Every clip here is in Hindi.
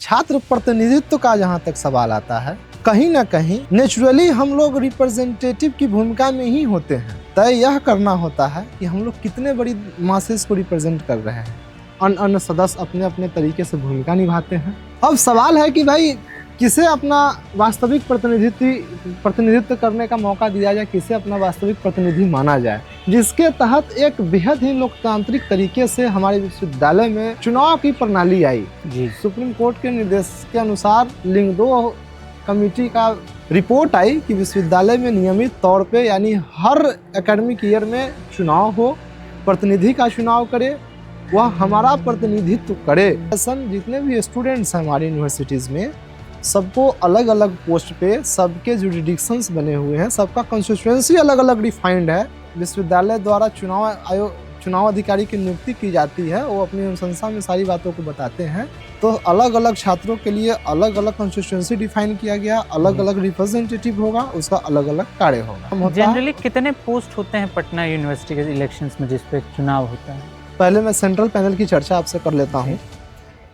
छात्र प्रतिनिधित्व का जहाँ तक सवाल आता है, कहीं ना कहीं नेचुरली हम लोग रिप्रेजेंटेटिव की भूमिका में ही होते हैं। तय यह करना होता है कि हम लोग कितने बड़ी मासेस को रिप्रेजेंट कर रहे हैं। अन्य सदस्य अपने अपने तरीके से भूमिका निभाते हैं। अब सवाल है कि भाई किसे अपना वास्तविक प्रतिनिधित्व करने का मौका दिया जाए, किसे अपना वास्तविक प्रतिनिधि माना जाए, जिसके तहत एक बेहद ही लोकतांत्रिक तरीके से हमारे विश्वविद्यालय में चुनाव की प्रणाली आई जी। सुप्रीम कोर्ट के निर्देश के अनुसार लिंग 2 कमेटी का रिपोर्ट आई कि विश्वविद्यालय में नियमित तौर पे यानी हर एकेडमिक ईयर में चुनाव हो, प्रतिनिधि का चुनाव करे, वह हमारा प्रतिनिधित्व करे। जितने भी स्टूडेंट्स हैं हमारी यूनिवर्सिटीज़ में, सबको अलग अलग पोस्ट पे सबके जुरिडिक्शंस बने हुए हैं, सबका कंस्टिट्यूएंसी अलग अलग डिफाइंड है। विश्वविद्यालय द्वारा चुनाव अधिकारी की नियुक्ति की जाती है, वो अपनी अनुशंसा में सारी बातों को बताते हैं। तो अलग अलग छात्रों के लिए अलग अलग कंस्टिट्यूएंसी डिफाइन किया गया, अलग अलग रिप्रेजेंटेटिव होगा, उसका अलग अलग कार्य होगा। जनरली कितने पोस्ट होते हैं पटना यूनिवर्सिटी के इलेक्शंस में जिस पे चुनाव होता है? पहले मैं सेंट्रल पैनल की चर्चा आपसे कर लेता हूँ।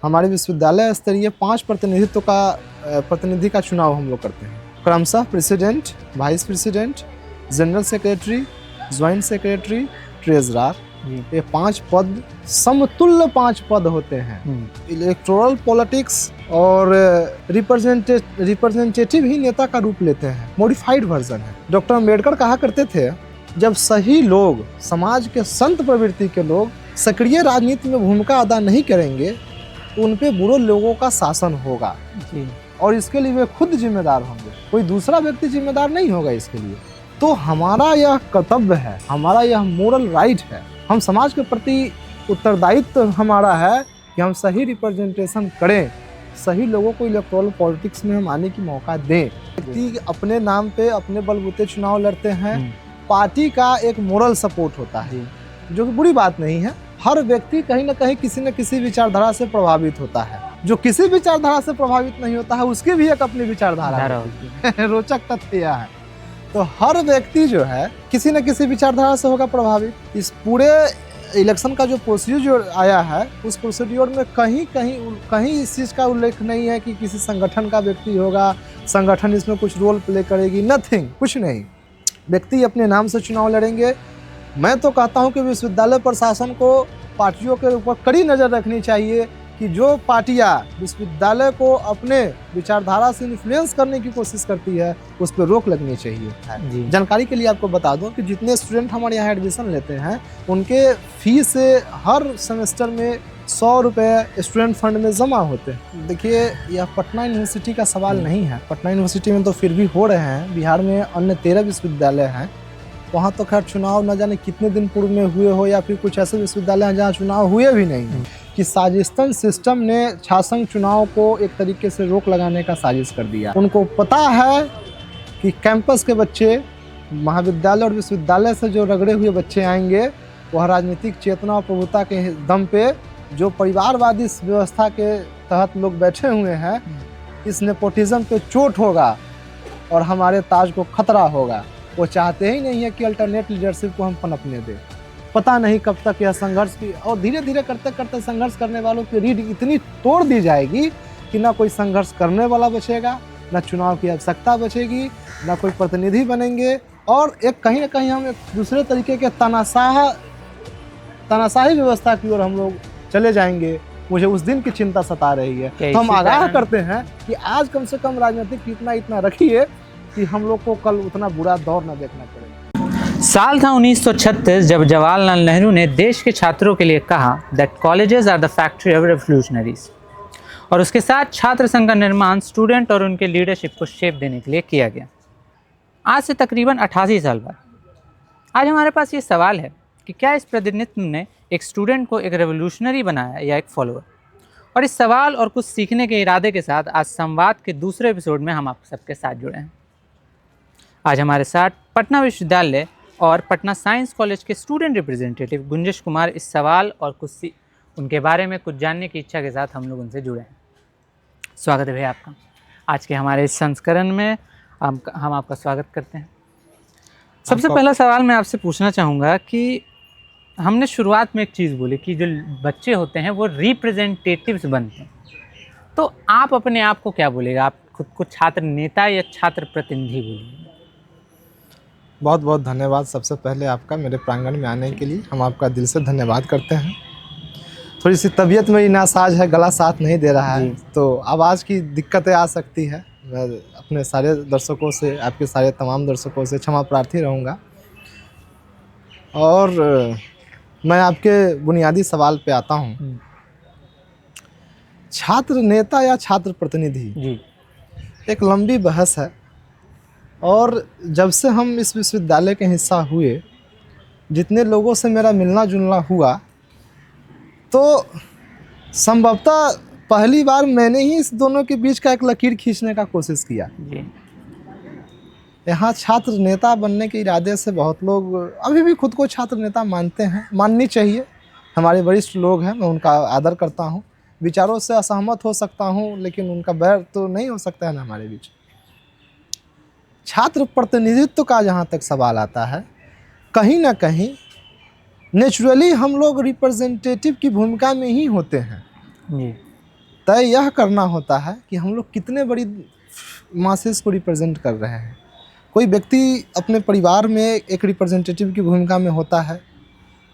हमारे विश्वविद्यालय स्तरीय 5 प्रतिनिधि का चुनाव हम लोग करते हैं, क्रमशः president, vice president, general secretary, joint secretary, treasurer. ये 5 पद समतुल्य 5 पद होते हैं। इलेक्टोरल पॉलिटिक्स और रिप्रेजेंटेटिव ही नेता का रूप लेते हैं, मॉडिफाइड वर्जन है। डॉक्टर अम्बेडकर कहा करते थे, जब सही लोग, समाज के संत प्रवृत्ति के लोग सक्रिय राजनीति में भूमिका अदा नहीं करेंगे तो उन पे बुरे लोगों का शासन होगा जी। और इसके लिए वे खुद जिम्मेदार होंगे, कोई दूसरा व्यक्ति जिम्मेदार नहीं होगा इसके लिए। तो हमारा यह कर्तव्य है, हमारा यह मोरल राइट है, हम समाज के प्रति उत्तरदायित्व हमारा है कि हम सही रिप्रेजेंटेशन करें, सही लोगों को इलेक्टोरल पॉलिटिक्स में हम आने की मौका दें। व्यक्ति अपने नाम पे अपने बलबूते चुनाव लड़ते हैं, पार्टी का एक मोरल सपोर्ट होता है, जो कि बुरी बात नहीं है। हर व्यक्ति कहीं ना कहीं किसी न किसी विचारधारा से प्रभावित होता है, जो किसी विचारधारा से प्रभावित नहीं होता है उसकी भी एक अपनी विचारधारा होती है। रोचक तथ्य यह है। तो हर व्यक्ति जो है किसी न किसी विचारधारा से होगा प्रभावित। इस पूरे इलेक्शन का जो प्रोसीड्यूर आया है, उस प्रोसीड्यूर में कहीं इस चीज़ का उल्लेख नहीं है कि किसी संगठन का व्यक्ति होगा, संगठन इसमें कुछ रोल प्ले करेगी, नथिंग, कुछ नहीं। व्यक्ति अपने नाम से चुनाव लड़ेंगे। मैं तो कहता हूं कि विश्वविद्यालय प्रशासन को पार्टियों के ऊपर कड़ी नज़र रखनी चाहिए कि जो पार्टियां विश्वविद्यालय को अपने विचारधारा से इन्फ्लुएंस करने की कोशिश करती है उस पर रोक लगनी चाहिए। जानकारी के लिए आपको बता दूं कि जितने स्टूडेंट हमारे यहाँ एडमिशन लेते हैं उनके फीस से हर सेमेस्टर में 100 रुपये स्टूडेंट फंड में जमा होते हैं। देखिए, यह पटना यूनिवर्सिटी का सवाल नहीं है। पटना यूनिवर्सिटी में तो फिर भी हो रहे हैं, बिहार में अन्य 13 विश्वविद्यालय हैं, वहाँ तो खैर चुनाव न जाने कितने दिन पूर्व में हुए हो, या फिर कुछ ऐसे विश्वविद्यालय हैं जहाँ चुनाव हुए भी नहीं कि साजिस्तन सिस्टम ने छात्र चुनाव को एक तरीके से रोक लगाने का साजिश कर दिया। उनको पता है कि कैंपस के बच्चे, महाविद्यालय और विश्वविद्यालय से जो रगड़े हुए बच्चे आएंगे, वह राजनीतिक चेतना और प्रभुता के दम पे, जो परिवारवादी व्यवस्था के तहत लोग बैठे हुए हैं, इस नेपोटिज्म पे चोट होगा और हमारे ताज को खतरा होगा। वो चाहते ही नहीं है कि अल्टरनेट लीडरशिप को हम पनपने दें। पता नहीं कब तक यह संघर्ष की, और धीरे धीरे करते करते संघर्ष करने वालों की रीढ़ इतनी तोड़ दी जाएगी कि ना कोई संघर्ष करने वाला बचेगा, ना चुनाव की आवश्यकता बचेगी, ना कोई प्रतिनिधि बनेंगे, और एक कहीं ना कहीं हम एक दूसरे तरीके के तानाशाही व्यवस्था की ओर हम लोग चले जाएंगे। मुझे उस दिन की चिंता सता रही है। तो हम आगाह करते हैं कि आज कम से कम राजनीतिक इतना रखिए कि हम लोग को कल उतना बुरा दौर न देखना पड़े। साल था 1936 जब जवाहरलाल नेहरू ने देश के छात्रों के लिए कहा that colleges are the factory of revolutionaries, और उसके साथ छात्र संघ का निर्माण स्टूडेंट और उनके लीडरशिप को शेप देने के लिए किया गया। आज से तकरीबन 88 साल बाद आज हमारे पास ये सवाल है कि क्या इस प्रतिनिधित्व ने एक स्टूडेंट को एक रेवोल्यूशनरी बनाया या एक फॉलोअर? और इस सवाल और कुछ सीखने के इरादे के साथ आज संवाद के दूसरे एपिसोड में हम आप सबके साथ जुड़े हैं। आज हमारे साथ पटना विश्वविद्यालय और पटना साइंस कॉलेज के स्टूडेंट रिप्रेजेंटेटिव गुंजेश कुमार इस सवाल और कुछ उनके बारे में कुछ जानने की इच्छा के साथ हम लोग उनसे जुड़े हैं। स्वागत है भैया आपका आज के हमारे इस संस्करण में। हम आपका स्वागत करते हैं। सबसे पहला सवाल मैं आपसे पूछना चाहूँगा कि हमने शुरुआत में एक चीज़ बोली कि जो बच्चे होते हैं वो रिप्रेजेंटेटिव्स बनते हैं, तो आप अपने आप को क्या बोलेगा? आप खुद को छात्र नेता या छात्र प्रतिनिधि बोलेंगे? बहुत बहुत धन्यवाद सबसे पहले आपका मेरे प्रांगण में आने के लिए। हम आपका दिल से धन्यवाद करते हैं। थोड़ी सी तबीयत मेरी नासाज है, गला साथ नहीं दे रहा है, तो आवाज़ की दिक्कतें आ सकती है। मैं अपने सारे दर्शकों से, आपके सारे तमाम दर्शकों से क्षमा प्रार्थी रहूँगा। और मैं आपके बुनियादी सवाल पे आता हूँ। छात्र नेता या छात्र प्रतिनिधि, जी, एक लंबी बहस है। और जब से हम इस विश्वविद्यालय के हिस्सा हुए, जितने लोगों से मेरा मिलना जुलना हुआ, तो संभवतः पहली बार मैंने ही इस दोनों के बीच का एक लकीर खींचने का कोशिश किया। जी, यहाँ छात्र नेता बनने के इरादे से बहुत लोग अभी भी खुद को छात्र नेता मानते हैं। माननी चाहिए, हमारे वरिष्ठ लोग हैं, मैं उनका आदर करता हूँ। विचारों से असहमत हो सकता हूँ, लेकिन उनका बैर तो नहीं हो सकता है ना हमारे बीच। छात्र प्रतिनिधित्व का जहाँ तक सवाल आता है, कहीं ना कहीं नेचुरली हम लोग रिप्रेजेंटेटिव की भूमिका में ही होते हैं। जी, तय यह करना होता है कि हम लोग कितने बड़ी मासेस को रिप्रेजेंट कर रहे हैं। कोई व्यक्ति अपने परिवार में एक रिप्रेजेंटेटिव की भूमिका में होता है।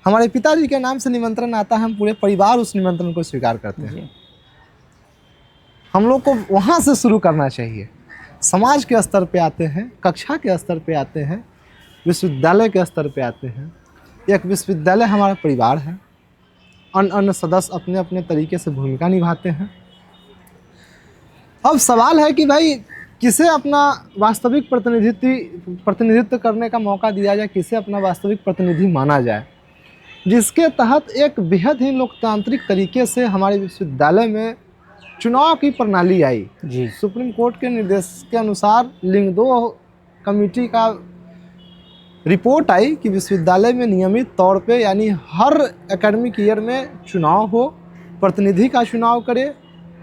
हमारे पिताजी के नाम से निमंत्रण आता है, हम पूरे परिवार उस निमंत्रण को स्वीकार करते हैं। हम लोग को वहाँ से शुरू करना चाहिए। समाज के स्तर पे आते हैं, कक्षा के स्तर पे आते हैं, विश्वविद्यालय के स्तर पे आते हैं। एक विश्वविद्यालय हमारा परिवार है। अन्य सदस्य अपने अपने तरीके से भूमिका निभाते हैं। अब सवाल है कि भाई किसे अपना वास्तविक प्रतिनिधित्व करने का मौका दिया जाए, किसे अपना वास्तविक प्रतिनिधि माना जाए, जिसके तहत एक बेहद ही लोकतांत्रिक तरीके से हमारे विश्वविद्यालय में चुनाव की प्रणाली आई। जी, सुप्रीम कोर्ट के निर्देश के अनुसार लिंग 2 कमेटी का रिपोर्ट आई कि विश्वविद्यालय में नियमित तौर पे, यानी हर एकेडमिक ईयर में चुनाव हो, प्रतिनिधि का चुनाव करे,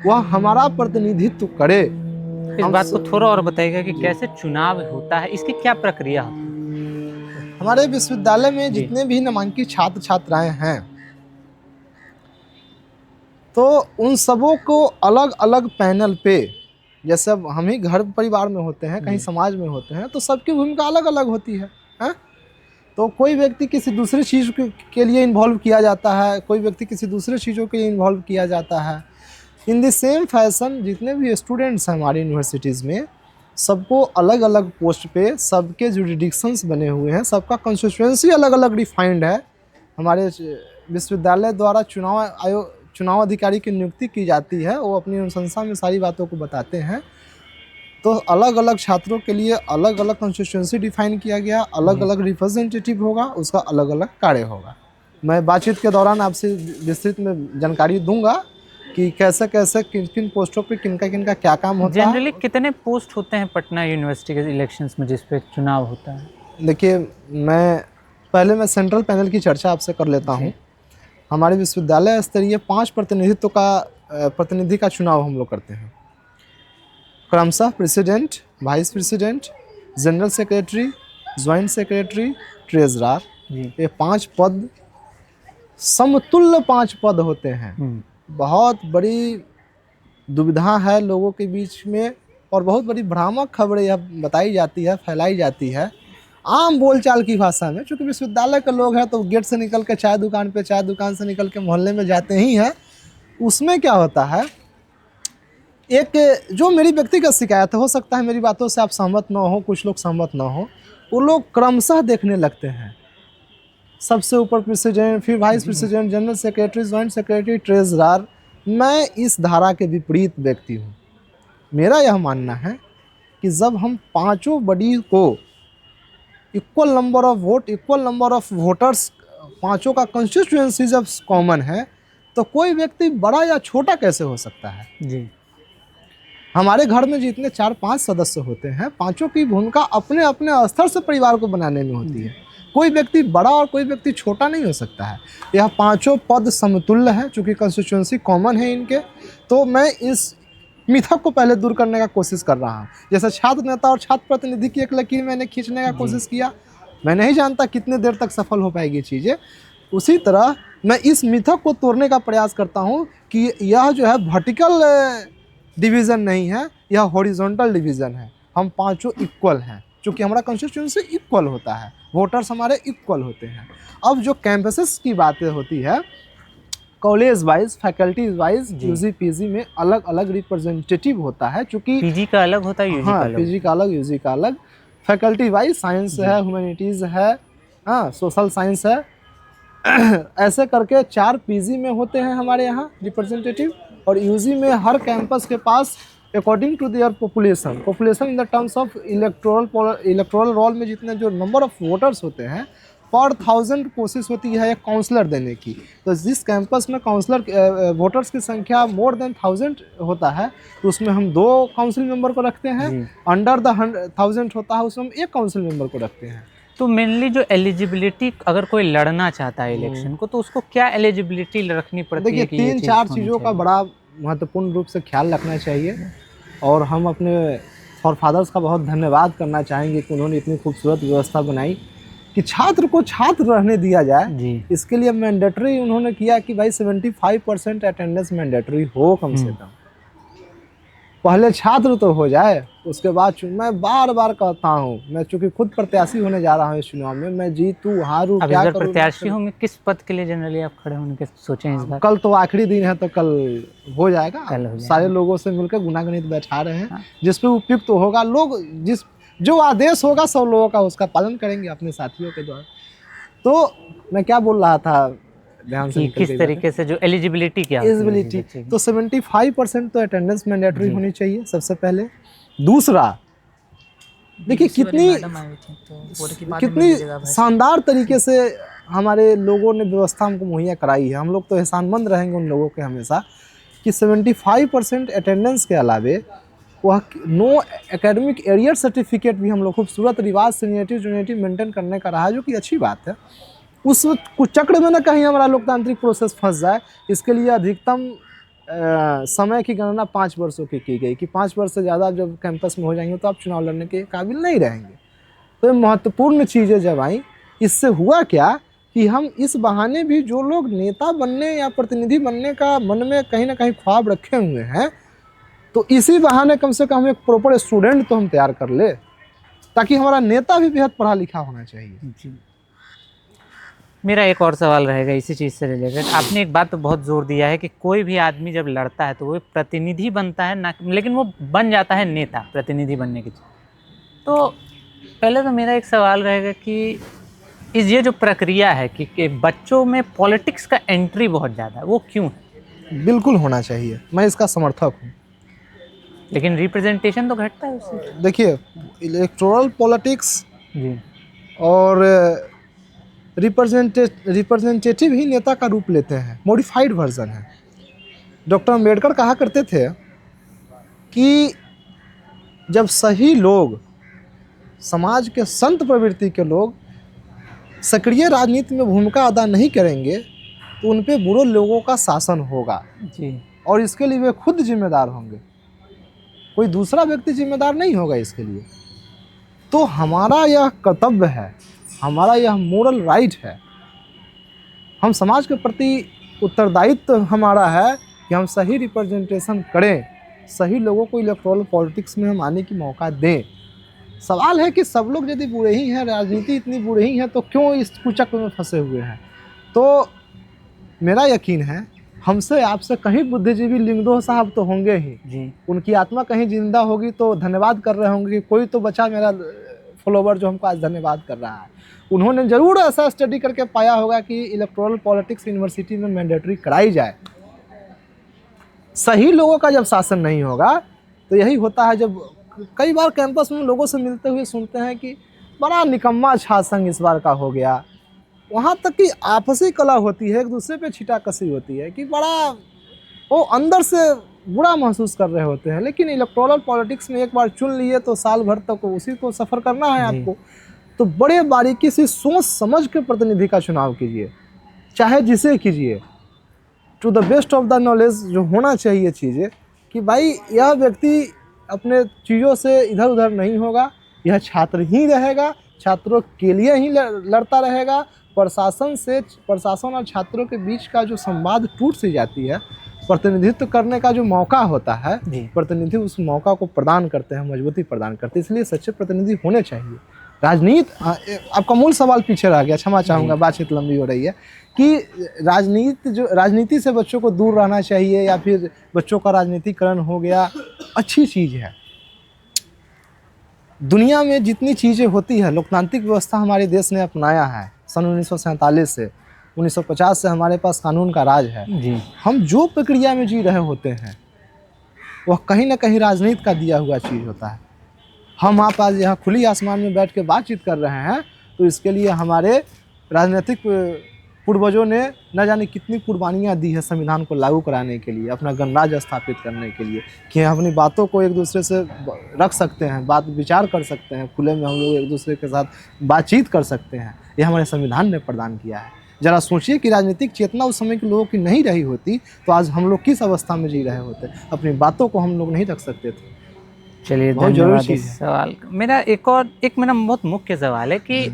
वह हमारा प्रतिनिधित्व करे। इस बात को थोड़ा और बताइएगा कि कैसे चुनाव होता है, इसकी क्या प्रक्रिया होती है? हमारे विश्वविद्यालय में जितने भी नामांकित छात्र छात्राएं हैं, तो उन सबों को अलग अलग पैनल पे, जैसे अब हम ही घर परिवार में होते हैं, कहीं समाज में होते हैं, तो सबकी भूमिका अलग अलग होती है। तो कोई व्यक्ति किसी दूसरी चीज़ के लिए इन्वॉल्व किया जाता है, कोई व्यक्ति किसी दूसरे चीज़ों के लिए इन्वॉल्व किया जाता है। इन द सेम फैशन जितने भी स्टूडेंट्स हैं हमारी यूनिवर्सिटीज़ में, सबको अलग अलग पोस्ट पे, सबके जुरिडिक्शंस बने हुए हैं, सबका कंस्टिट्यूएंसी अलग अलग डिफाइंड है। हमारे विश्वविद्यालय द्वारा चुनाव अधिकारी की नियुक्ति की जाती है, वो अपनी अनुशंसा में सारी बातों को बताते हैं। तो अलग अलग छात्रों के लिए अलग अलग कंस्टिट्यूएंसी डिफाइन किया गया, अलग अलग रिप्रेजेंटेटिव होगा, उसका अलग अलग कार्य होगा। मैं बातचीत के दौरान आपसे विस्तृत में जानकारी दूंगा कि कैसे कैसे किन किन पोस्टों पे किनका किनका क्या काम होता है। जनरली कितने पोस्ट होते हैं पटना यूनिवर्सिटी के इलेक्शंस में जिस पे चुनाव होता है? देखिए, मैं सेंट्रल पैनल की चर्चा आपसे कर लेता हूँ। हमारे विश्वविद्यालय स्तरीय 5 प्रतिनिधि का चुनाव हम लोग करते हैं। क्रमशः president, vice president, general secretary, joint secretary, treasurer, ये 5 पद, समतुल्य 5 पद होते हैं। बहुत बड़ी दुविधा है लोगों के बीच में, और बहुत बड़ी भ्रामक खबरें यह बताई जाती है, फैलाई जाती है आम बोलचाल की भाषा में। चूँकि विश्वविद्यालय के लोग हैं तो गेट से निकल के चाय दुकान पे, चाय दुकान से निकल के मोहल्ले में जाते ही हैं। उसमें क्या होता है, एक जो मेरी व्यक्तिगत शिकायत है, हो सकता है मेरी बातों से आप सहमत ना हो, कुछ लोग सहमत ना हो, वो लोग क्रमशः देखने लगते हैं। सबसे ऊपर प्रेसिडेंट, फिर vice president, general secretary, joint secretary, treasurer. मैं इस धारा के विपरीत व्यक्ति हूँ। मेरा यह मानना है कि जब हम 5 बॉडी को equal number of vote, equal number of voters, 5 का कंस्टिट्यूएंसी जब कॉमन है, तो कोई व्यक्ति बड़ा या छोटा कैसे हो सकता है। जी, हमारे घर में जितने 4-5 सदस्य होते हैं, 5 की भूमिका अपने अपने स्तर से परिवार को बनाने में होती है। कोई व्यक्ति बड़ा और कोई व्यक्ति छोटा नहीं हो सकता है। यह 5 पद समतुल्य है, चूँकि कंस्टिट्यूएंसी कॉमन है इनके। तो मैं इस मिथक को पहले दूर करने का कोशिश कर रहा हूँ। जैसे छात्र नेता और छात्र प्रतिनिधि की एक लकीर मैंने खींचने का कोशिश किया, मैं नहीं जानता कितने देर तक सफल हो पाएगी चीज़ें। उसी तरह मैं इस मिथक को तोड़ने का प्रयास करता हूँ कि यह जो है वर्टिकल डिवीज़न नहीं है, यह हॉरिजॉन्टल डिवीज़न है। हम पांचों इक्वल हैं, क्योंकि हमारा कॉन्स्टिट्यूंसी इक्वल होता है, वोटर्स हमारे इक्वल होते हैं। अब जो कैंपसेस की बातें होती है, कॉलेज वाइज, फैकल्टीज वाइज, जी। यूजी पीजी में अलग अलग रिप्रेजेंटेटिव होता है, चूँकि पीजी का अलग होता है, यूजी का हाँ, अलग पीजी का अलग, यूजी का अलग। फैकल्टी वाइज साइंस जी। है, ह्यूमैनिटीज़ है, हाँ, सोशल साइंस है। ऐसे करके 4 पीजी में होते हैं हमारे यहाँ रिप्रेजेंटेटिव, और यूजी में हर कैंपस के पास according to their population in the terms of electoral roll में जितने जो नंबर ऑफ वोटर्स होते हैं, पर 1000 कोशिश होती है एक काउंसलर देने की। तो जिस कैंपस में काउंसलर वोटर्स की संख्या मोर देन 1000 होता है, तो उसमें हम 2 काउंसिल मेंबर को रखते हैं। जी। अंडर द 1000 होता है, उसमें हम 1 काउंसिल मेंबर को रखते हैं। तो मेनली जो एलिजिबिलिटी, अगर कोई लड़ना चाहता है इलेक्शन को, तो उसको क्या एलिजिबिलिटी रखनी पड़ती देखिए, है कि ये 3-4 चीज़ होनी चीज़ों का चाहिए? बड़ा महत्वपूर्ण रूप से ख्याल रखना चाहिए, और हम अपने फॉरफादर्स का बहुत धन्यवाद करना चाहेंगे कि उन्होंने इतनी खूबसूरत व्यवस्था बनाई कि छात्र को छात्र रहने दिया जाए। जी। इसके लिए मैंडेटरी उन्होंने किया कि भाई 75% अटेंडेंस मैंडेटरी हो कम से कम। पहले छात्र तो हो जाए, उसके बाद मैं बार बार कहता हूँ, मैं चूंकि खुद प्रत्याशी होने जा रहा हूँ इस चुनाव में, मैं जीतूँ हारूँ अब क्या इधर करूँ, प्रत्याशी होंगे, किस पद के लिए जनरली आप खड़े होने के सोचें इस बार? कल तो आखिरी दिन है, तो कल हो जाएगा। कल हो जाएगा। सारे लोगों से मिलकर गुनागणित बैठा रहे हैं, हाँ। जिस पे उपयुक्त होगा, लोग जो आदेश होगा सब लोगों का उसका पालन करेंगे अपने साथियों के द्वारा। तो मैं क्या बोल रहा था, ध्यान से कि निकल किस गई तरीके से जो एलिजिबिलिटी क्या होती है एलिजिबिलिटी। बच्चे की? तो 75% तो अटेंडेंस मैंडेटरी जी। होनी चाहिए सबसे पहले। दूसरा, देखिए कितनी शानदार तरीके से हमारे लोगों ने व्यवस्था हमको मुहैया कराई है। हम लोग तो एहसानमंद रहेंगे उन लोगों के हमेशा कि 75% अटेंडेंस के अलावे वह नो एकेडमिक एरियर सर्टिफिकेट भी हम लोग खूबसूरत रिवाज सीनियरिटी जूनियरिटी मेंटेन करने का रहा है, जो कि अच्छी बात है। उस कुचक्र में न कहीं हमारा लोकतांत्रिक प्रोसेस फंस जाए, इसके लिए अधिकतम समय की गणना 5 वर्षों की गई कि 5 वर्ष से ज़्यादा जब कैंपस में हो जाएंगे तो आप चुनाव लड़ने के काबिल नहीं रहेंगे। तो ये महत्वपूर्ण चीज़ें जब आई, इससे हुआ क्या कि हम इस बहाने भी जो लोग नेता बनने या प्रतिनिधि बनने का मन में कहीं ना कहीं ख्वाब रखे हुए हैं, तो इसी बहाने कम से कम एक प्रॉपर स्टूडेंट तो हम तैयार कर ले, ताकि हमारा नेता भी बेहद पढ़ा लिखा होना चाहिए। जी। मेरा एक और सवाल रहेगा इसी चीज़ से रिलेटेड। आपने एक बात तो बहुत जोर दिया है कि कोई भी आदमी जब लड़ता है तो वो प्रतिनिधि बनता है ना, लेकिन वो बन जाता है नेता प्रतिनिधि बनने की। तो पहले तो मेरा एक सवाल रहेगा कि ये जो प्रक्रिया है कि बच्चों में पॉलिटिक्स का एंट्री बहुत ज़्यादा है, वो क्यों है? बिल्कुल होना चाहिए, मैं इसका समर्थक हूँ। लेकिन रिप्रेजेंटेशन तो घटता है उससे। देखिए, इलेक्टोरल पॉलिटिक्स जी। और रिप्रेजेंटेटिव ही नेता का रूप लेते हैं, मॉडिफाइड वर्जन है। डॉक्टर अम्बेडकर कहा करते थे कि जब सही लोग, समाज के संत प्रवृत्ति के लोग सक्रिय राजनीति में भूमिका अदा नहीं करेंगे, तो उन पे बुरे लोगों का शासन होगा। जी। और इसके लिए वे खुद जिम्मेदार होंगे, कोई दूसरा व्यक्ति जिम्मेदार नहीं होगा इसके लिए। तो हमारा यह कर्तव्य है, हमारा यह मोरल राइट है, हम समाज के प्रति उत्तरदायित्व हमारा है कि हम सही रिप्रेजेंटेशन करें, सही लोगों को इलेक्टोरल पॉलिटिक्स में हम आने की मौका दें। सवाल है कि सब लोग यदि बुरे ही हैं, राजनीति इतनी बुरे ही है, तो क्यों इस कुचक्र में फंसे हुए हैं? तो मेरा यकीन है हमसे आपसे कहीं बुद्धिजीवी लिंगदोह साहब तो होंगे ही जी। उनकी आत्मा कहीं जिंदा होगी तो धन्यवाद कर रहे होंगे कि कोई तो बचा मेरा फॉलोवर जो हमको आज धन्यवाद कर रहा है। उन्होंने ज़रूर ऐसा स्टडी करके पाया होगा कि इलेक्टोरल पॉलिटिक्स यूनिवर्सिटी में मैंडेटरी कराई जाए। सही लोगों का जब शासन नहीं होगा तो यही होता है। जब कई बार कैंपस में लोगों से मिलते हुए सुनते हैं कि बड़ा निकम्मा छात्र इस बार का हो गया, वहाँ तक कि आपसी कला होती है, एक दूसरे पे छिटाकसी होती है कि बड़ा वो अंदर से बुरा महसूस कर रहे होते हैं। लेकिन इलेक्टोरल पॉलिटिक्स में एक बार चुन लिए तो साल भर तक उसी को सफ़र करना है आपको। तो बड़े बारीकी से सोच समझ के प्रतिनिधि का चुनाव कीजिए, चाहे जिसे कीजिए, to the best of the knowledge जो होना चाहिए चीज़ें, कि भाई यह व्यक्ति अपने चीज़ों से इधर उधर नहीं होगा, यह छात्र ही रहेगा, छात्रों के लिए ही लड़ता रहेगा। प्रशासन और छात्रों के बीच का जो संवाद टूट सी जाती है, प्रतिनिधित्व करने का जो मौका होता है, जी। प्रतिनिधि उस मौका को प्रदान करते हैं, मजबूती प्रदान करते हैं। इसलिए सच्चे प्रतिनिधि होने चाहिए। राजनीति, आपका मूल सवाल पीछे रह गया, क्षमा चाहूँगा, बातचीत लंबी हो रही है, कि राजनीति से बच्चों को दूर रहना चाहिए या फिर बच्चों का राजनीतिकरण हो गया, अच्छी चीज़ है। दुनिया में जितनी चीज़ें होती है, लोकतांत्रिक व्यवस्था हमारे देश ने अपनाया है सन 1947 से, 1950 से हमारे पास कानून का राज है। जी। हम जो प्रक्रिया में जी रहे होते हैं वह कहीं ना कहीं राजनीति का दिया हुआ चीज़ होता है। हम आप आज यहाँ खुली आसमान में बैठ के बातचीत कर रहे हैं तो इसके लिए हमारे राजनीतिक पूर्वजों ने न जाने कितनी कुर्बानियाँ दी है संविधान को लागू कराने के लिए, अपना गणराज्य स्थापित करने के लिए, कि हम अपनी बातों को एक दूसरे से रख सकते हैं, बात विचार कर सकते हैं, खुले में हम लोग एक दूसरे के साथ बातचीत कर सकते हैं। ये हमारे संविधान ने प्रदान किया है। जरा सोचिए कि राजनीतिक चेतना उस समय के लोगों की नहीं रही होती तो आज हम लोग किस अवस्था में जी रहे होते, अपनी बातों को हम लोग नहीं रख सकते थे। चलिए, बहुत जरूरी धन्यवाद चीज़ इस है। सवाल का। मेरा मेरा बहुत मुख्य सवाल है कि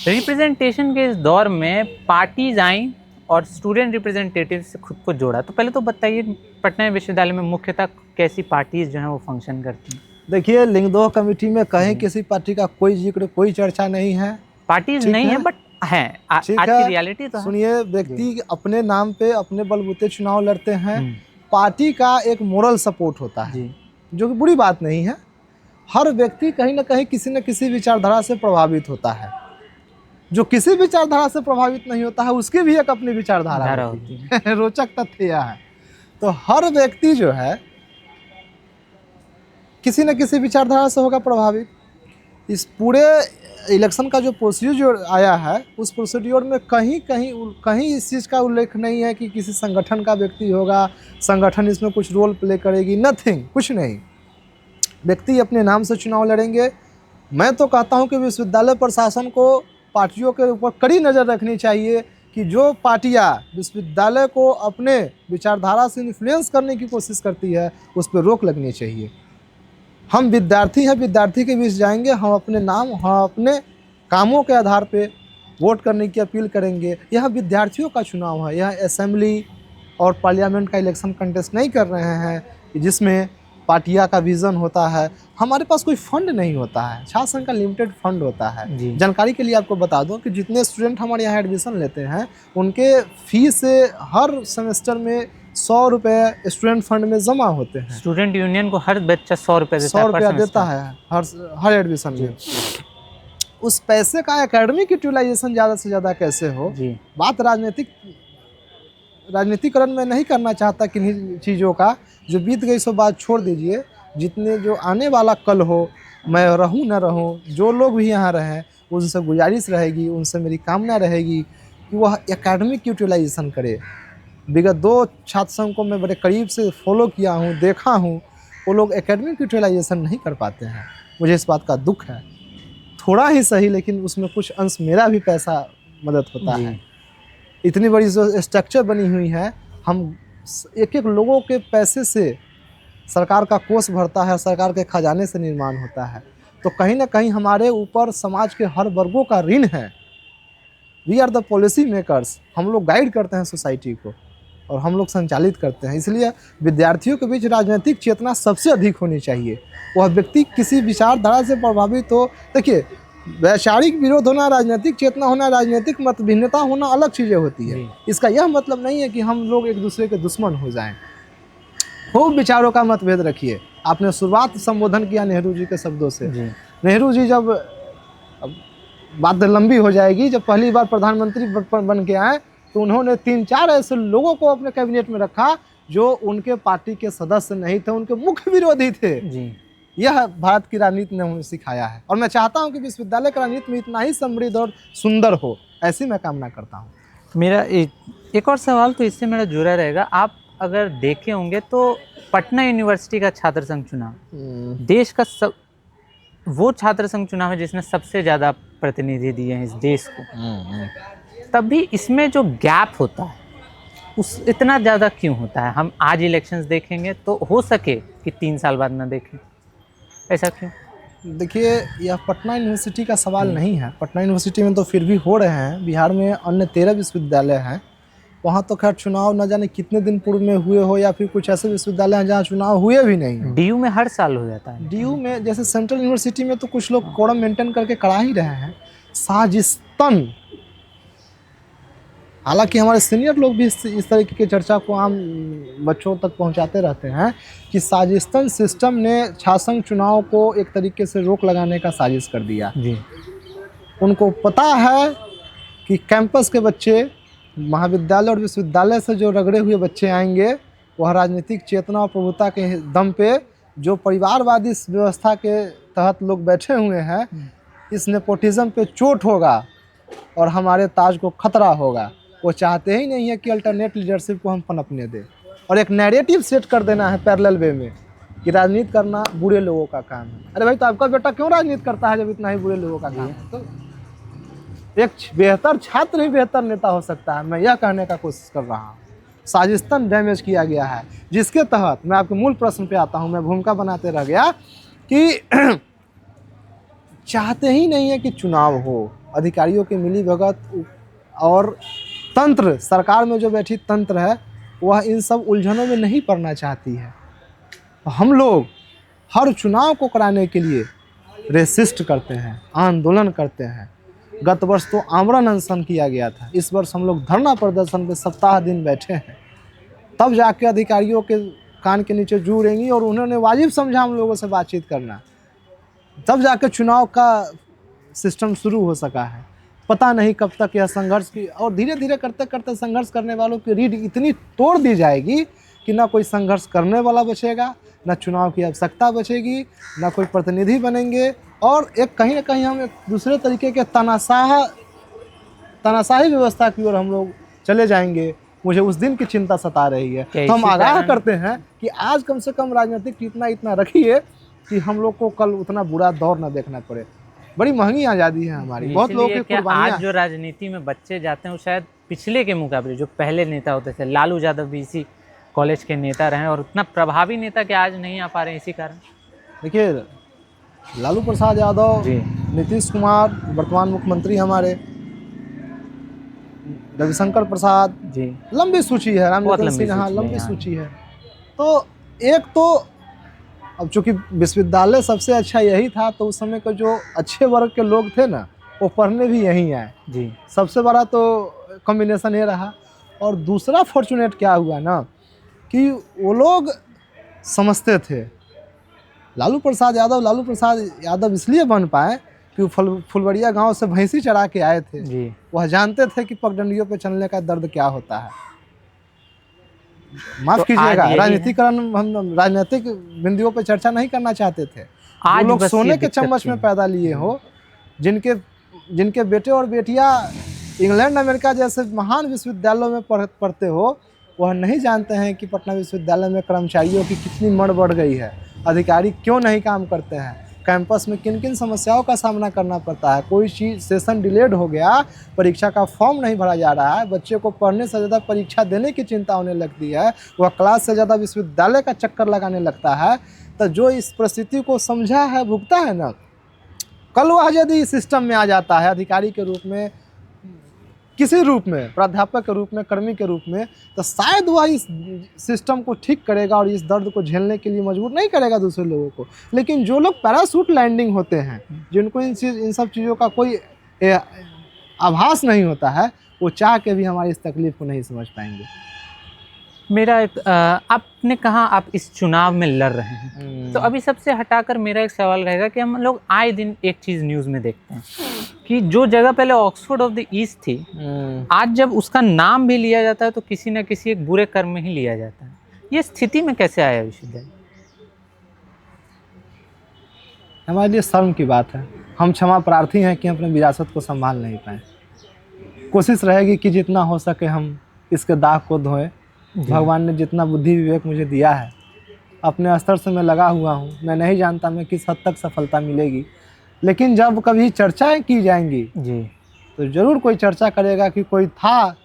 रिप्रेजेंटेशन के इस दौर में पार्टीज आई और स्टूडेंट रिप्रेजेंटेटिव से खुद को जोड़ा, तो पहले तो बताइए पटना विश्वविद्यालय में मुख्यतः कैसी पार्टीज जो हैं वो फंक्शन करती हैं? देखिए, लिंगदोह कमेटी में कहीं किसी पार्टी का कोई जिक्र, कोई चर्चा नहीं है। पार्टीज ठीक नहीं है। है, बट है आज ठीक की है। रियलिटी तो है। सुनिए, व्यक्ति अपने नाम पे अपने बलबूते चुनाव लड़ते हैं। पार्टी का एक मोरल सपोर्ट होता है, जी। जो कि बुरी बात नहीं है। हर व्यक्ति कहीं ना कहीं किसी न किसी विचारधारा से प्रभावित होता है। जो किसी विचारधारा से प्रभावित नहीं होता है उसकी भी एक अपनी विचारधारा होती है। रोचक तथ्य यह है। तो हर व्यक्ति जो है किसी न किसी विचारधारा से होगा प्रभावित। इस पूरे इलेक्शन का जो प्रोसीड्योर आया है उस प्रोसीड्योर में कहीं इस चीज़ का उल्लेख नहीं है कि किसी संगठन का व्यक्ति होगा, संगठन इसमें कुछ रोल प्ले करेगी, नथिंग, कुछ नहीं। व्यक्ति अपने नाम से चुनाव लड़ेंगे। मैं तो कहता हूं कि विश्वविद्यालय प्रशासन को पार्टियों के ऊपर कड़ी नज़र रखनी चाहिए कि जो पार्टियां विश्वविद्यालय को अपने विचारधारा से इन्फ्लुएंस करने की कोशिश करती है उस पर रोक लगनी चाहिए। हम विद्यार्थी हैं, विद्यार्थी के बीच जाएंगे, हम अपने नाम, हम अपने कामों के आधार पे वोट करने की अपील करेंगे। यह विद्यार्थियों का चुनाव है, यह असेंबली और पार्लियामेंट का इलेक्शन कंटेस्ट नहीं कर रहे हैं जिसमें पार्टियां का विज़न होता है। हमारे पास कोई फंड नहीं होता है, छात्र संघ का लिमिटेड फंड होता है। जानकारी के लिए आपको बता दूं कि जितने स्टूडेंट हमारे यहाँ एडमिशन लेते हैं उनके फीस से हर सेमेस्टर में 100 रुपये स्टूडेंट फंड में जमा होते हैं। स्टूडेंट यूनियन को हर बच्चा 100 रुपये देता है हर एडमिशन में। उस पैसे का एकेडमिक यूटिलाइजेशन ज़्यादा से ज़्यादा कैसे हो, बात राजनीतिकरण में नहीं करना चाहता किन्हीं चीज़ों का। जो बीत गई सो बात छोड़ दीजिए। जितने जो आने वाला कल हो, मैं रहूं न रहूं, जो लोग भी यहाँ रहें उनसे गुजारिश रहेगी, उनसे मेरी कामना रहेगी कि वह एकेडमिक यूटिलाइजेशन करे। विगत 2 छात्र संघ को मैं बड़े करीब से फॉलो किया हूँ, देखा हूँ, वो लोग एकेडमिक यूटिलाइजेशन नहीं कर पाते हैं। मुझे इस बात का दुख है। थोड़ा ही सही लेकिन उसमें कुछ अंश मेरा भी पैसा मदद होता है। इतनी बड़ी जो स्ट्रक्चर बनी हुई है, हम एक एक लोगों के पैसे से सरकार का कोष भरता है, सरकार के खजाने से निर्माण होता है। तो कहीं ना कहीं हमारे ऊपर समाज के हर वर्गों का ऋण है। We are the policy makers. हम लोग गाइड करते हैं सोसाइटी को और हम लोग संचालित करते हैं। इसलिए विद्यार्थियों के बीच राजनीतिक चेतना सबसे अधिक होनी चाहिए। वह व्यक्ति किसी विचारधारा से प्रभावित हो, देखिए वैचारिक विरोध होना, राजनीतिक चेतना होना, राजनीतिक मत भिन्नता होना अलग चीज़ें होती है। इसका यह मतलब नहीं है कि हम लोग एक दूसरे के दुश्मन हो जाएं। खूब विचारों का मतभेद रखिए। आपने शुरुआत संबोधन किया नेहरू जी के शब्दों से। नेहरू जी जब, बात लंबी हो जाएगी, जब पहली बार प्रधानमंत्री बन के आए तो उन्होंने 3-4 ऐसे लोगों को अपने कैबिनेट में रखा जो उनके पार्टी के सदस्य नहीं थे, उनके मुख्य विरोधी थे। यह भारत की राजनीति ने हमें सिखाया है और मैं चाहता हूं कि विश्वविद्यालय की राजनीति में इतना ही समृद्ध और सुंदर हो, ऐसी मैं कामना करता हूं। मेरा एक और सवाल तो इससे मेरा जुड़ा रहेगा। आप अगर देखे होंगे तो पटना यूनिवर्सिटी का छात्र संघ चुनाव देश का वो छात्र संघ चुनाव है जिसने सबसे ज़्यादा प्रतिनिधि दिए हैं इस देश को। तब भी इसमें जो गैप होता है उस इतना ज़्यादा क्यों होता है? हम आज इलेक्शंस देखेंगे तो हो सके कि 3 साल बाद ना देखें, ऐसा क्यों? देखिए, यह पटना यूनिवर्सिटी का सवाल नहीं है। पटना यूनिवर्सिटी में तो फिर भी हो रहे हैं। बिहार में अन्य 13 विश्वविद्यालय हैं वहाँ तो खैर चुनाव न जाने कितने दिन पूर्व में हुए हो, या फिर कुछ ऐसे विश्वविद्यालय हैं जहाँ चुनाव हुए भी नहीं हो। डीयू में हर साल हो जाता है। डीयू में जैसे सेंट्रल यूनिवर्सिटी में तो कुछ लोग कोरम मेंटेन करके करा ही रहे हैं। साजिस्तन, हालांकि हमारे सीनियर लोग भी इस तरीके की चर्चा को आम बच्चों तक पहुंचाते रहते हैं कि साजिस्तन सिस्टम ने छात्र चुनाव को एक तरीके से रोक लगाने का साजिश कर दिया। जी। उनको पता है कि कैंपस के बच्चे, महाविद्यालय और विश्वविद्यालय से जो रगड़े हुए बच्चे आएंगे, वह राजनीतिक चेतना और प्रभुता के दम पे जो परिवारवादी व्यवस्था के तहत लोग बैठे हुए हैं, इस नेपोटिज्म पे चोट होगा और हमारे ताज को खतरा होगा। वो चाहते ही नहीं है कि अल्टरनेट लीडरशिप को हम पनपने दें, और एक नैरेटिव सेट कर देना है पैरेलल वे में कि राजनीति करना बुरे लोगों का काम है। अरे भाई, तो आपका बेटा क्यों राजनीति करता है जब इतना ही बुरे लोगों का काम है? तो एक बेहतर छात्र ही बेहतर नेता हो सकता है, मैं यह कहने का कोशिश कर रहा हूँ। साजिस्तन डैमेज किया गया है, जिसके तहत मैं आपके मूल प्रश्न पे आता हूँ। मैं भूमिका बनाते रह गया कि चाहते ही नहीं है कि चुनाव हो। अधिकारियों की मिलीभगत और तंत्र, सरकार में जो बैठी तंत्र है, वह इन सब उलझनों में नहीं पड़ना चाहती है। हम लोग हर चुनाव को कराने के लिए रेसिस्ट करते हैं, आंदोलन करते हैं। गत वर्ष तो आमरण अनशन किया गया था, इस वर्ष हम लोग धरना प्रदर्शन पे सप्ताह दिन बैठे हैं। तब जाके अधिकारियों के कान के नीचे जू रहेंगी और उन्होंने वाजिब समझा हम लोगों से बातचीत करना, तब जाके चुनाव का सिस्टम शुरू हो सका है। पता नहीं कब तक यह संघर्ष की, और धीरे धीरे करते करते संघर्ष करने वालों की रीढ़ इतनी तोड़ दी जाएगी कि ना कोई संघर्ष करने वाला बचेगा, ना चुनाव की आवश्यकता बचेगी, ना कोई प्रतिनिधि बनेंगे, और एक कहीं ना कहीं हम एक दूसरे तरीके के तानाशाही व्यवस्था की ओर हम लोग चले जाएंगे। मुझे उस दिन की चिंता सता रही है। तो हम आगाह करते हैं कि आज कम से कम राजनीतिक इतना रखिए कि हम लोग को कल उतना बुरा दौर न देखना पड़े। बड़ी महंगी आज़ादी है हमारी, बहुत लोगों की कुर्बानियां। आज जो राजनीति में बच्चे जाते हैं वो शायद पिछले के मुकाबले, जो पहले नेता होते थे, लालू यादव भी इसी कॉलेज के नेता रहे और उतना प्रभावी नेता के आज नहीं आ पा रहे हैं इसी कारण। देखिए, लालू प्रसाद यादव, नीतीश कुमार वर्तमान मुख्यमंत्री हमारे, रविशंकर प्रसाद जी, लंबी सूची है, रामनिवास सिन्हा, लंबी सूची है। तो एक तो अब चूंकि विश्वविद्यालय सबसे अच्छा यही था, तो उस समय के जो अच्छे वर्ग के लोग थे ना, वो पढ़ने भी यहीं आए जी। सबसे बड़ा तो कॉम्बिनेशन ये रहा। और दूसरा फॉर्चुनेट क्या हुआ ना, कि वो लोग समझते थे लालू प्रसाद यादव इसलिए बन पाए कि फुलवरिया गांव से भैंसी चरा के आए थे जी। वह जानते थे कि पगडंडियों पे चलने का दर्द क्या होता है। माफ कीजिएगा, राजनीतिकरण, हम राजनीतिक बिंदुओं पे चर्चा नहीं करना चाहते थे। वो लोग सोने के चम्मच में पैदा लिए हो, जिनके बेटे और बेटियां इंग्लैंड अमेरिका जैसे महान विश्वविद्यालयों में पढ़ते हो, वह नहीं जानते हैं कि पटना विश्वविद्यालय में कर्मचारियों की कितनी मड़ बढ़ गई है, अधिकारी क्यों नहीं काम करते हैं, कैंपस में किन किन समस्याओं का सामना करना पड़ता है। कोई चीज़ सेशन डिलेड हो गया, परीक्षा का फॉर्म नहीं भरा जा रहा है, बच्चे को पढ़ने से ज़्यादा परीक्षा देने की चिंता होने लगती है, वह क्लास से ज़्यादा विश्वविद्यालय का चक्कर लगाने लगता है। तो जो इस परिस्थिति को समझा है, भुगता है ना, कल वह यदि सिस्टम में आ जाता है अधिकारी के रूप में, किसी रूप में, प्राध्यापक के रूप में, कर्मी के रूप में, तो शायद वह इस सिस्टम को ठीक करेगा और इस दर्द को झेलने के लिए मजबूर नहीं करेगा दूसरे लोगों को। लेकिन जो लोग पैराशूट लैंडिंग होते हैं, जिनको इन सब चीज़ों का कोई आभास नहीं होता है, वो चाह के भी हमारी इस तकलीफ को नहीं समझ पाएंगे। मेरा एक आपने कहा आप इस चुनाव में लड़ रहे हैं, तो अभी सबसे हटाकर मेरा एक सवाल रहेगा कि हम लोग आए दिन एक चीज़ न्यूज़ में देखते हैं कि जो जगह पहले ऑक्सफोर्ड ऑफ द ईस्ट थी, आज जब उसका नाम भी लिया जाता है तो किसी न किसी एक बुरे कर्म में ही लिया जाता है। ये स्थिति में कैसे आया विश्वविद्यालय? हमारे लिए शर्म की बात है। हम क्षमा प्रार्थी हैं कि हम अपने विरासत को संभाल नहीं पाए। कोशिश रहेगी कि जितना हो सके हम इसके दाग को धोएं। भगवान ने जितना बुद्धि विवेक मुझे दिया है, अपने स्तर से मैं लगा हुआ हूँ। मैं नहीं जानता मैं किस हद तक सफलता मिलेगी, लेकिन जब कभी चर्चाएं की जाएंगी जी, तो ज़रूर कोई चर्चा करेगा कि कोई था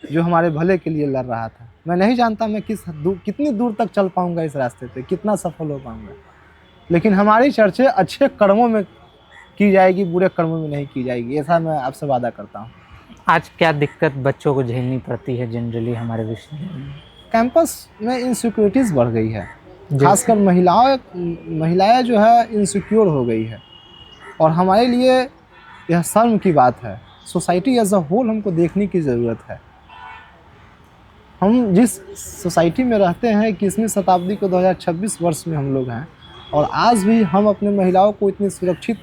जो हमारे भले के लिए लड़ रहा था। मैं नहीं जानता मैं कितनी दूर तक चल पाऊँगा इस रास्ते पे, कितना सफल हो पाऊँगा, लेकिन हमारी चर्चा अच्छे कर्मों में की जाएगी, बुरे कर्मों में नहीं की जाएगी, ऐसा मैं आपसे वादा करता हूँ। आज क्या दिक्कत बच्चों को झेलनी पड़ती है जनरली हमारे विश्वविद्यालय में? कैंपस में इनसिक्योरिटीज़ बढ़ गई है, जी। खासकर महिलाएं जो है इनसिक्योर हो गई है। और हमारे लिए यह शर्म की बात है। सोसाइटी एज अ होल हमको देखने की ज़रूरत है। हम जिस सोसाइटी में रहते हैं 21वीं शताब्दी को 2026 वर्ष में हम लोग हैं, और आज भी हम अपने महिलाओं को इतनी सुरक्षित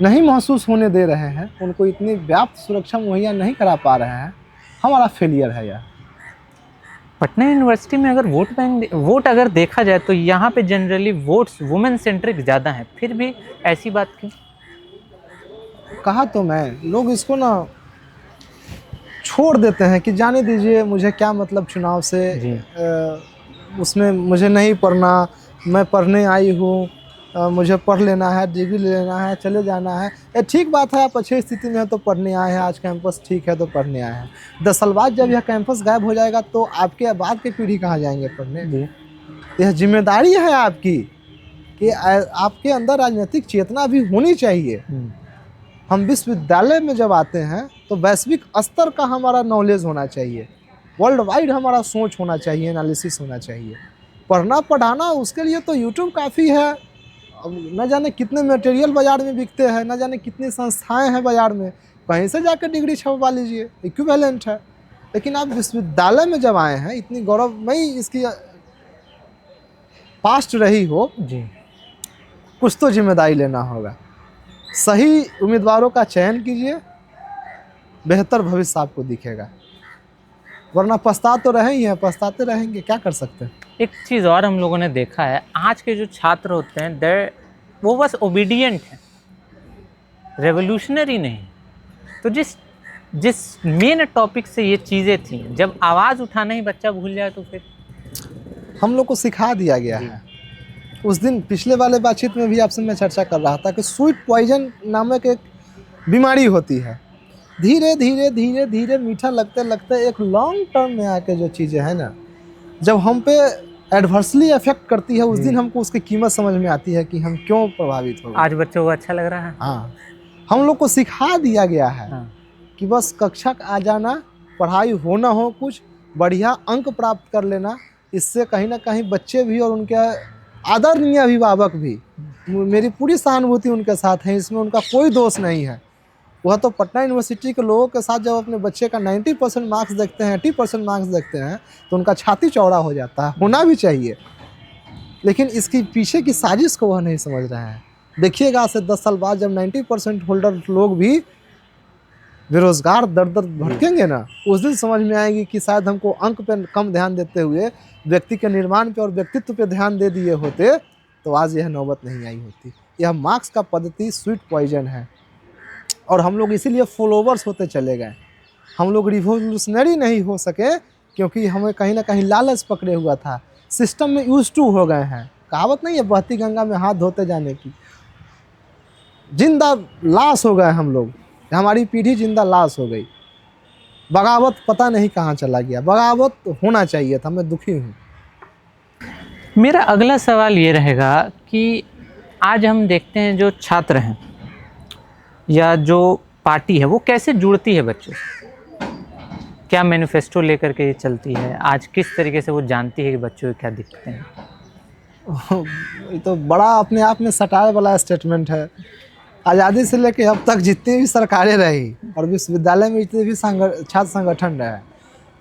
नहीं महसूस होने दे रहे हैं, उनको इतनी व्याप्त सुरक्षा मुहैया नहीं करा पा रहे हैं। हमारा फेलियर है यह। पटना यूनिवर्सिटी में अगर वोट अगर देखा जाए तो यहाँ पे जनरली वोट्स वुमेन सेंट्रिक ज़्यादा हैं, फिर भी ऐसी बात क्यों? कहा तो मैं, लोग इसको ना छोड़ देते हैं कि जाने दीजिए, मुझे क्या मतलब चुनाव से, जी। उसमें मुझे नहीं पढ़ना, मैं पढ़ने आई हूँ, मुझे पढ़ लेना है, डिग्री ले लेना है, चले जाना है। ये ठीक बात है, आप अच्छी स्थिति में हैं तो पढ़ने आए हैं, आज कैंपस ठीक है तो पढ़ने आए हैं। 10 साल बाद जब यह कैंपस गायब हो जाएगा तो आपके बाद की पीढ़ी कहाँ जाएंगे पढ़ने? जी। यह जिम्मेदारी है आपकी कि आपके अंदर राजनीतिक चेतना भी होनी चाहिए। हम विश्वविद्यालय में जब आते हैं तो वैश्विक स्तर का हमारा नॉलेज होना चाहिए, वर्ल्ड वाइड हमारा सोच होना चाहिए, एनालिसिस होना चाहिए। पढ़ना पढ़ाना उसके लिए तो यूट्यूब काफ़ी है। अब न जाने कितने मटेरियल बाज़ार में बिकते हैं, न जाने कितनी संस्थाएं हैं बाज़ार में, कहीं से जाकर डिग्री छपवा लीजिए, इक्विवेलेंट है। लेकिन आप विश्वविद्यालय में जब आए हैं, इतनी गौरवमयी इसकी पास्ट रही हो, जी। कुछ तो जिम्मेदारी लेना होगा। सही उम्मीदवारों का चयन कीजिए, बेहतर भविष्य आपको दिखेगा। वरना पछता तो रहे ही हैं, पछताते रहेंगे, क्या कर सकते हैं। एक चीज़ और हम लोगों ने देखा है, आज के जो छात्र होते हैं वो बस ओबीडियंट हैं, रेवोल्यूशनरी नहीं। तो जिस मेन टॉपिक से ये चीज़ें थी, जब आवाज़ उठाना ही बच्चा भूल जाए तो फिर हम लोग को सिखा दिया गया है। उस दिन पिछले वाले बातचीत में भी आपसे मैं चर्चा कर रहा था कि स्वीट पॉइजन नामक एक बीमारी होती है। धीरे धीरे धीरे धीरे मीठा लगते लगते एक लॉन्ग टर्म में आके जो चीज़ें हैं ना, जब हम पे एडवर्सली इफेक्ट करती है, उस दिन हमको उसकी कीमत समझ में आती है कि हम क्यों प्रभावित हो गए। आज बच्चों को अच्छा लग रहा है। हाँ, हम लोग को सिखा दिया गया है कि बस कक्षा आ जाना, पढ़ाई हो ना हो, कुछ बढ़िया अंक प्राप्त कर लेना, इससे कहीं ना कहीं बच्चे भी और उनके आदरणीय अभिभावक भी, मेरी पूरी सहानुभूति उनके साथ है, इसमें उनका कोई दोष नहीं है। वह तो पटना यूनिवर्सिटी के लोगों के साथ जब अपने बच्चे का 90% मार्क्स देखते हैं, 80% मार्क्स देखते हैं, तो उनका छाती चौड़ा हो जाता है, होना भी चाहिए। लेकिन इसकी पीछे की साजिश को वह नहीं समझ रहे हैं। देखिएगा आज से 10 साल बाद जब 90% होल्डर लोग भी बेरोजगार दर दर भटकेंगे ना, उस दिन समझ में आएगी कि शायद हमको अंक पे कम ध्यान देते हुए व्यक्ति के निर्माण पे और व्यक्तित्व पे ध्यान दे दिए होते तो आज यह नौबत नहीं आई होती। यह मार्क्स का पद्धति स्वीट पॉइजन है, और हम लोग इसीलिए फॉलोवर्स होते चले गए। हम लोग रिवोल्यूशनरी नहीं हो सके क्योंकि हमें कहीं ना कहीं लालच पकड़े हुआ था, सिस्टम में यूज टू हो गए हैं। कहावत नहीं है बहती गंगा में हाथ धोते जाने की। जिंदा लाश हो गए हम लोग, हमारी पीढ़ी जिंदा लाश हो गई। बगावत पता नहीं कहाँ चला गया। बगावत होना चाहिए था, मैं दुखी हूँ। मेरा अगला सवाल ये रहेगा कि आज हम देखते हैं जो छात्र हैं या जो पार्टी है वो कैसे जुड़ती है बच्चों से, क्या मैनिफेस्टो लेकर के ये चलती है, आज किस तरीके से वो जानती है कि बच्चों की क्या दिक्कतें हैं। ये तो बड़ा अपने आप में सटाए वाला स्टेटमेंट है। आज़ादी से लेकर अब तक जितनी भी सरकारें रही और विश्वविद्यालय में जितने भी छात्र संगठन रहे,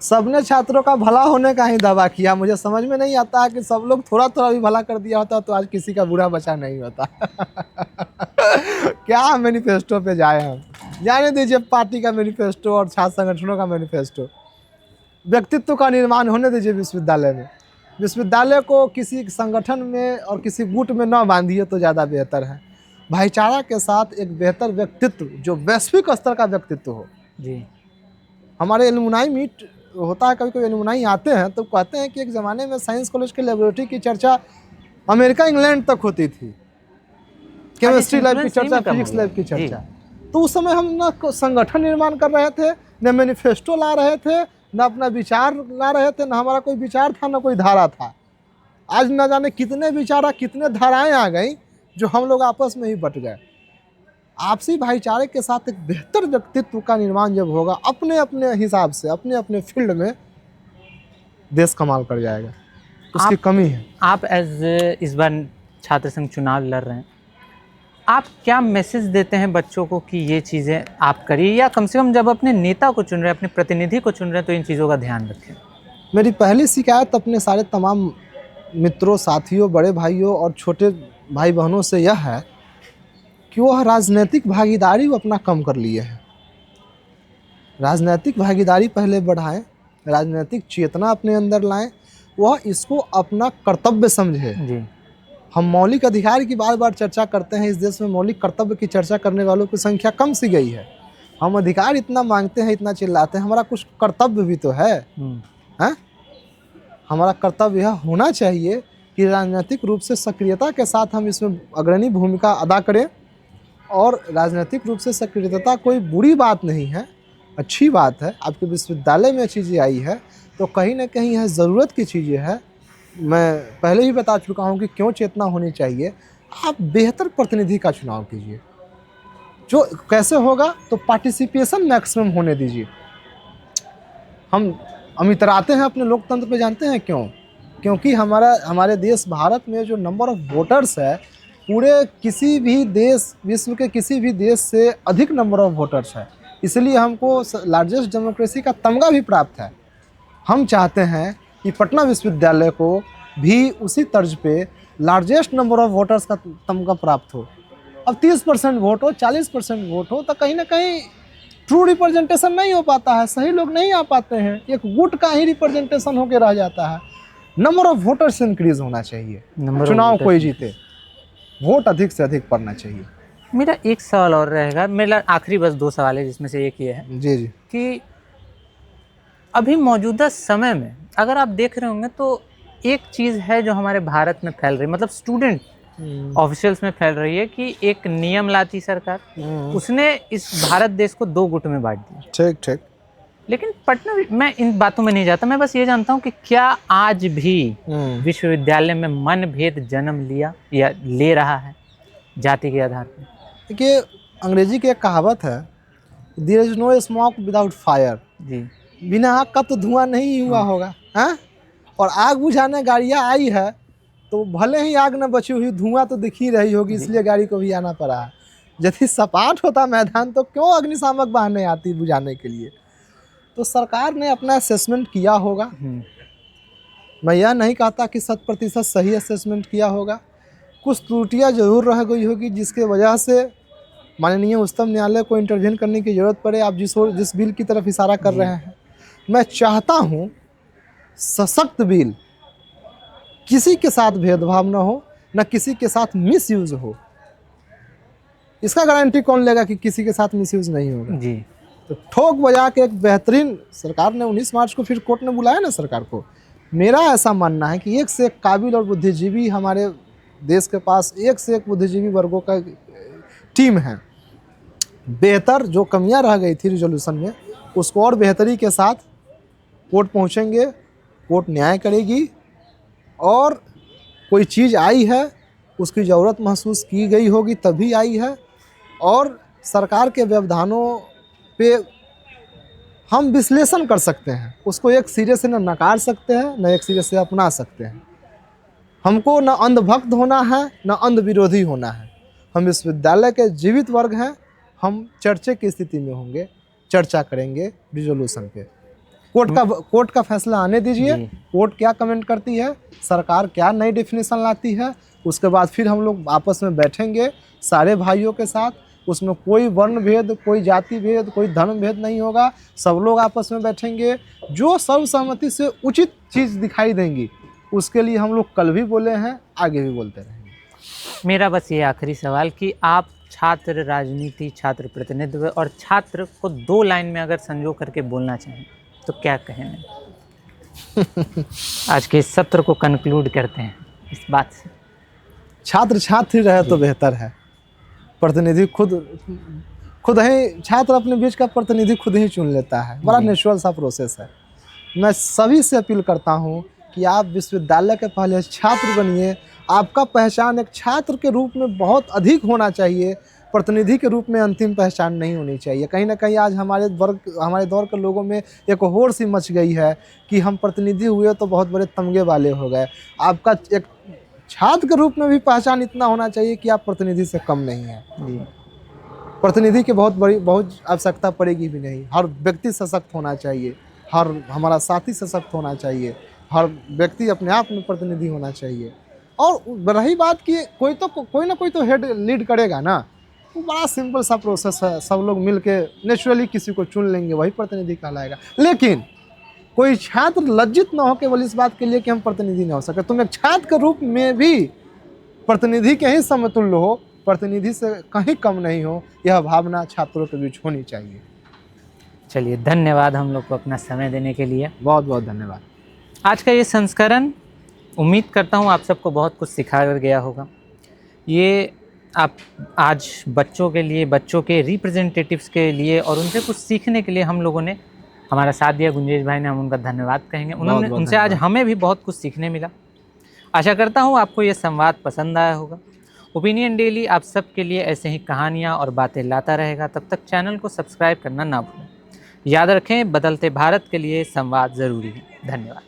सबने छात्रों का भला होने का ही दावा किया। मुझे समझ में नहीं आता है कि सब लोग थोड़ा थोड़ा भी भला कर दिया होता तो आज किसी का बुरा बचा नहीं होता। क्या मैनिफेस्टो पे जाए हम, जाने दीजिए पार्टी का मैनिफेस्टो और छात्र संगठनों का मैनिफेस्टो। व्यक्तित्व का निर्माण होने दीजिए विश्वविद्यालय में। विश्वविद्यालय को किसी संगठन में और किसी गुट में न बांधिए तो ज़्यादा बेहतर है। भाईचारा के साथ एक बेहतर व्यक्तित्व जो वैश्विक स्तर का व्यक्तित्व हो। जी, हमारे एलुमनाई मीट होता है, कभी कभी एलुमनाई आते हैं तो कहते हैं कि एक ज़माने में साइंस कॉलेज के लेबोरेटरी की चर्चा अमेरिका इंग्लैंड तक होती थी, केमिस्ट्री लैब की चर्चा, फिजिक्स लैब की चर्चा। तो उस समय हम न संगठन निर्माण कर रहे थे, न मैनिफेस्टो ला रहे थे, न अपना विचार ला रहे थे, न हमारा कोई विचार था, न कोई धारा था। आज न जाने कितने विचार, कितने धाराएं आ गई जो हम लोग आपस में ही बट गए। आपसी भाईचारे के साथ एक बेहतर व्यक्तित्व का निर्माण जब होगा, अपने अपने हिसाब से अपने अपने फील्ड में देश कमाल कर जाएगा। उसकी कमी है। आप इस बार छात्र संघ चुनाव लड़ रहे हैं, आप क्या मैसेज देते हैं बच्चों को कि ये चीज़ें आप करिए, या कम से कम जब अपने नेता को चुन रहे हैं, अपने प्रतिनिधि को चुन रहे हैं, तो इन चीज़ों का ध्यान रखें? मेरी पहली शिकायत अपने सारे तमाम मित्रों, साथियों, बड़े भाइयों और छोटे भाई बहनों से यह है कि वह राजनीतिक भागीदारी अपना कम कर लिए हैं। राजनीतिक भागीदारी पहले बढ़ाएं, राजनीतिक चेतना अपने अंदर लाएं, वह इसको अपना कर्तव्य समझे। जी। हम मौलिक अधिकार की बार बार चर्चा करते हैं, इस देश में मौलिक कर्तव्य की चर्चा करने वालों की संख्या कम सी गई है। हम अधिकार इतना मांगते हैं, इतना चिल्लाते हैं, हमारा कुछ कर्तव्य भी तो है। हैं? हमारा कर्तव्य यह होना चाहिए कि राजनीतिक रूप से सक्रियता के साथ हम इसमें अग्रणी भूमिका अदा करें। और राजनीतिक रूप से सक्रियता कोई बुरी बात नहीं है, अच्छी बात है। आपके विश्वविद्यालय में चीज़ें आई है तो कहीं ना कहीं यह ज़रूरत की चीज़ें है। मैं पहले ही बता चुका हूँ कि क्यों चेतना होनी चाहिए। आप बेहतर प्रतिनिधि का चुनाव कीजिए। जो कैसे होगा, तो पार्टिसिपेशन मैक्सिमम होने दीजिए। हम इतराते हैं अपने लोकतंत्र पे, जानते हैं क्यों? क्योंकि हमारे देश भारत में जो नंबर ऑफ वोटर्स है, पूरे किसी भी देश, विश्व के किसी भी देश से अधिक नंबर ऑफ वोटर्स है। इसलिए हमको लार्जेस्ट डेमोक्रेसी का तमगा भी प्राप्त है। हम चाहते हैं कि पटना विश्वविद्यालय को भी उसी तर्ज पे लार्जेस्ट नंबर ऑफ वोटर्स का तमगा प्राप्त हो। अब 30% वोट हो, 40% वोट हो, तो कहीं ना कहीं ट्रू रिप्रेजेंटेशन नहीं हो पाता है, सही लोग नहीं आ पाते हैं, एक गुट का ही रिप्रेजेंटेशन होकर रह जाता है। नंबर ऑफ वोटर्स इंक्रीज होना चाहिए, चुनाव कोई जीते, वोट अधिक से अधिक पड़ना चाहिए। मेरा एक सवाल और रहेगा, मेरा आखिरी बस 2 सवाल है, जिसमें से एक ये है जी जी कि अभी मौजूदा समय में अगर आप देख रहे होंगे तो एक चीज़ है जो हमारे भारत में फैल रही है, मतलब स्टूडेंट ऑफिशियल्स में फैल रही है, कि एक नियम लाती सरकार, उसने इस भारत देश को 2 गुट में बांट दिया। ठीक ठीक। लेकिन पटना, मैं इन बातों में नहीं जाता, मैं बस ये जानता हूँ कि क्या आज भी विश्वविद्यालय में मनभेद जन्म लिया या ले रहा है जाति के आधार पर? देखिए, अंग्रेजी की एक कहावत है, there is no smoke without fire. जी। बिना आग का तो धुआं नहीं हुआ होगा। हैं? और आग बुझाने गाड़ियाँ आई है तो भले ही आग न बची हुई, धुआं तो दिख ही रही होगी, इसलिए गाड़ी को भी आना पड़ा है। यदि सपाट होता मैदान तो क्यों अग्निशामक वाहनें आती बुझाने के लिए? तो सरकार ने अपना असेसमेंट किया होगा। मैं यह नहीं कहता कि 100% सही असेसमेंट किया होगा, कुछ त्रुटियां जरूर रह गई होगी जिसके वजह से माननीय उच्चतम न्यायालय को इंटरवेन करने की ज़रूरत पड़े। आप जिस बिल की तरफ इशारा कर रहे हैं, मैं चाहता हूं सशक्त बिल, किसी के साथ भेदभाव न हो, न किसी के साथ मिसयूज हो। इसका गारंटी कौन लेगा कि किसी के साथ मिसयूज नहीं होगा? जी। तो ठोक बजा के एक बेहतरीन, सरकार ने 19 मार्च को फिर कोर्ट ने बुलाया ना सरकार को। मेरा ऐसा मानना है कि एक से एक काबिल और बुद्धिजीवी हमारे देश के पास, एक से एक बुद्धिजीवी वर्गों का टीम है। बेहतर जो कमियां रह गई थी रिजोल्यूशन में, उसको और बेहतरी के साथ कोर्ट पहुंचेंगे, कोर्ट न्याय करेगी। और कोई चीज़ आई है, उसकी ज़रूरत महसूस की गई होगी तभी आई है, और सरकार के व्यवधानों पे हम विश्लेषण कर सकते हैं। उसको एक सिरे से न नकार सकते हैं, न एक सिरे से अपना सकते हैं। हमको न अंधभक्त होना है, न अंध विरोधी होना है। हम विश्वविद्यालय के जीवित वर्ग हैं। हम चर्चे की स्थिति में होंगे, चर्चा करेंगे रिजोल्यूशन पे। कोर्ट का फैसला आने दीजिए, कोर्ट क्या कमेंट करती है, सरकार क्या नई डेफिनेशन लाती है, उसके बाद फिर हम लोग आपस में बैठेंगे सारे भाइयों के साथ। उसमें कोई वर्ण भेद, कोई जाति भेद, कोई धर्म भेद नहीं होगा। सब लोग आपस में बैठेंगे, जो सर्वसम्मति से उचित चीज़ दिखाई देंगी उसके लिए हम लोग कल भी बोले हैं, आगे भी बोलते रहेंगे। मेरा बस ये आखिरी सवाल कि आप छात्र राजनीति, छात्र प्रतिनिधित्व और छात्र को 2 लाइन में अगर संजो करके बोलना चाहें तो क्या कहेंगे? आज के इस सत्र को कंक्लूड करते हैं इस बात से। छात्र छात्र ही रहे तो बेहतर है। प्रतिनिधि खुद ही, छात्र अपने बीच का प्रतिनिधि खुद ही चुन लेता है। बड़ा नेचुरल सा प्रोसेस है। मैं सभी से अपील करता हूँ कि आप विश्वविद्यालय के पहले छात्र बनिए। आपका पहचान एक छात्र के रूप में बहुत अधिक होना चाहिए। प्रतिनिधि के रूप में अंतिम पहचान नहीं होनी चाहिए। कहीं ना कहीं आज हमारे दौर के लोगों में एक होड़ सी मच गई है कि हम प्रतिनिधि हुए तो बहुत बड़े तमगे वाले हो गए। आपका एक छात्र के रूप में भी पहचान इतना होना चाहिए कि आप प्रतिनिधि से कम नहीं हैं। जी। प्रतिनिधि की बहुत आवश्यकता पड़ेगी भी नहीं। हर व्यक्ति सशक्त होना चाहिए, हर हमारा साथी सशक्त होना चाहिए, हर व्यक्ति अपने आप में प्रतिनिधि होना चाहिए। और रही बात कि कोई ना कोई तो हेड लीड करेगा ना, वो बड़ा सिंपल सा प्रोसेस है। सब लोग मिल के नेचुरली किसी को चुन लेंगे, वही प्रतिनिधि कहलाएगा। लेकिन कोई छात्र लज्जित ना हो केवल इस बात के लिए कि हम प्रतिनिधि ना हो सके। तुम एक छात्र के रूप में भी प्रतिनिधि के ही समतुल्य हो, प्रतिनिधि से कहीं कम नहीं हो, यह भावना छात्रों के बीच होनी चाहिए। चलिए, धन्यवाद हम लोग को अपना समय देने के लिए। बहुत बहुत धन्यवाद। आज का ये संस्करण उम्मीद करता हूँ आप सबको बहुत कुछ सिखा कर गया होगा। ये आप आज बच्चों के लिए, बच्चों के रिप्रेजेंटेटिव्स के लिए और उनसे कुछ सीखने के लिए हम लोगों ने हमारा साथ दिया। गुंजेश भाई ने, हम उनका धन्यवाद कहेंगे। उन्होंने उनसे आज हमें भी बहुत कुछ सीखने मिला। आशा करता हूँ आपको ये संवाद पसंद आया होगा। ओपिनियन डेली आप सबके लिए ऐसे ही कहानियाँ और बातें लाता रहेगा। तब तक चैनल को सब्सक्राइब करना ना भूलें। याद रखें, बदलते भारत के लिए संवाद ज़रूरी है। धन्यवाद।